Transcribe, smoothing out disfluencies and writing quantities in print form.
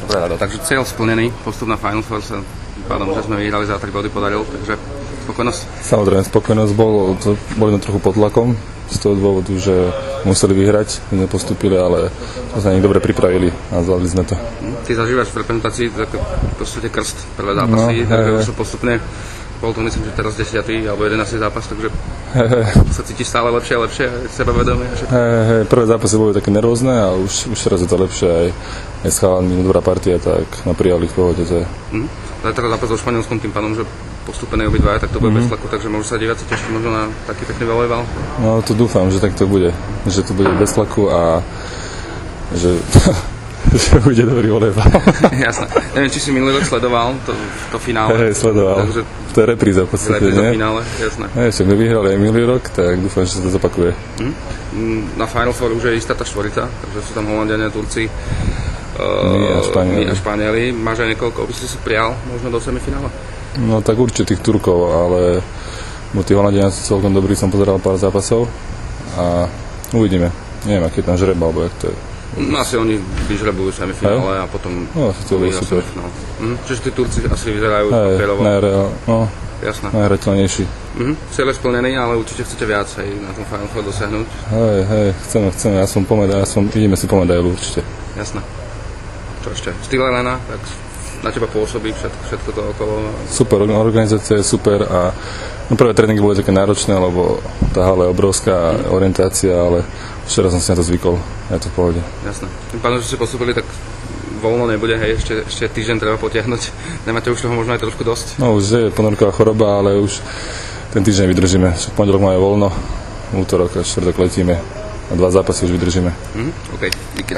Dobre, Rado, takže cieľ splnený, postup na Final Four sa pádom, že sme vyhrali, za 3 body podaril, takže spokojnosť. Samozrejme, spokojnosť boli na trochu pod tlakom, z toho dôvodu, že museli vyhrať, my nepostúpili, ale sme sa dobre pripravili a zvládli sme to. Ty zažívaš v reprezentácii v podstate krst, prvé zápasy, takže už sú postupne, bol to myslím, že teraz 10. alebo 11. zápas, takže sa cítiš stále lepšie a lepšie, sebavedomie. Prvé zápasy boli také nervózne a už teraz je to lepšie, aj s chalami, dobrá partia, tak naprijali v pohode. Teraz zápas so Španielskom tým pádom, že postúpené obidvaja, tak to bude bez tlaku, takže môžu sa diváci tešiť možno na taký pekný volejbal. No to dúfam, že tak to bude, že to bude bez tlaku a že bude dobrý volejbal. Jasné. Neviem, či si minulý rok sledoval to finále. Sledoval. Takže to je repríza v podstate, repríza v finále, jasné. Však my vyhrali aj minulý rok, tak dúfam, že sa to zopakuje. Na Final Four už je istá tá štvorica, takže sú tam Holanďania, Turci, my a Španieli. Máš aj niekoľko, by si prijal možno do semifinále? No tak určite tých Turkov, ale tí Holanďania sú celkom dobrí, som pozeral pár zápasov a uvidíme. Neviem, aký je tam žreb, alebo jak to je. No asi oni vyžrebujú semifinále a potom to bude super. Čiže tí Turci asi vyzerajú papierovo. Jasné. Najhrateľnejší. Cieľ je splnený, ale určite chcete viac aj na tom Final Four dosiahnuť. Chceme, ideme si po medailu určite. Jasné. Čo ešte? Štýl Elena, tak na teba pôsobí všetko to okolo? Super, organizácia je super a prvé tréningy boli také náročné, lebo tá hala je obrovská orientácia, ale včera som si na to zvykol, je to v pohode. Jasné. Tým pádom, že ste postúpili, tak voľno nebude, hej, ešte týždeň treba potiahnuť. Nemáte už toho možno aj trošku dosť? No už je ponorková choroba, ale už ten týždeň vydržíme. V pondelok máme voľno, útorok a štvrtok letíme a 2 zápasy už vydržíme. OK, díky.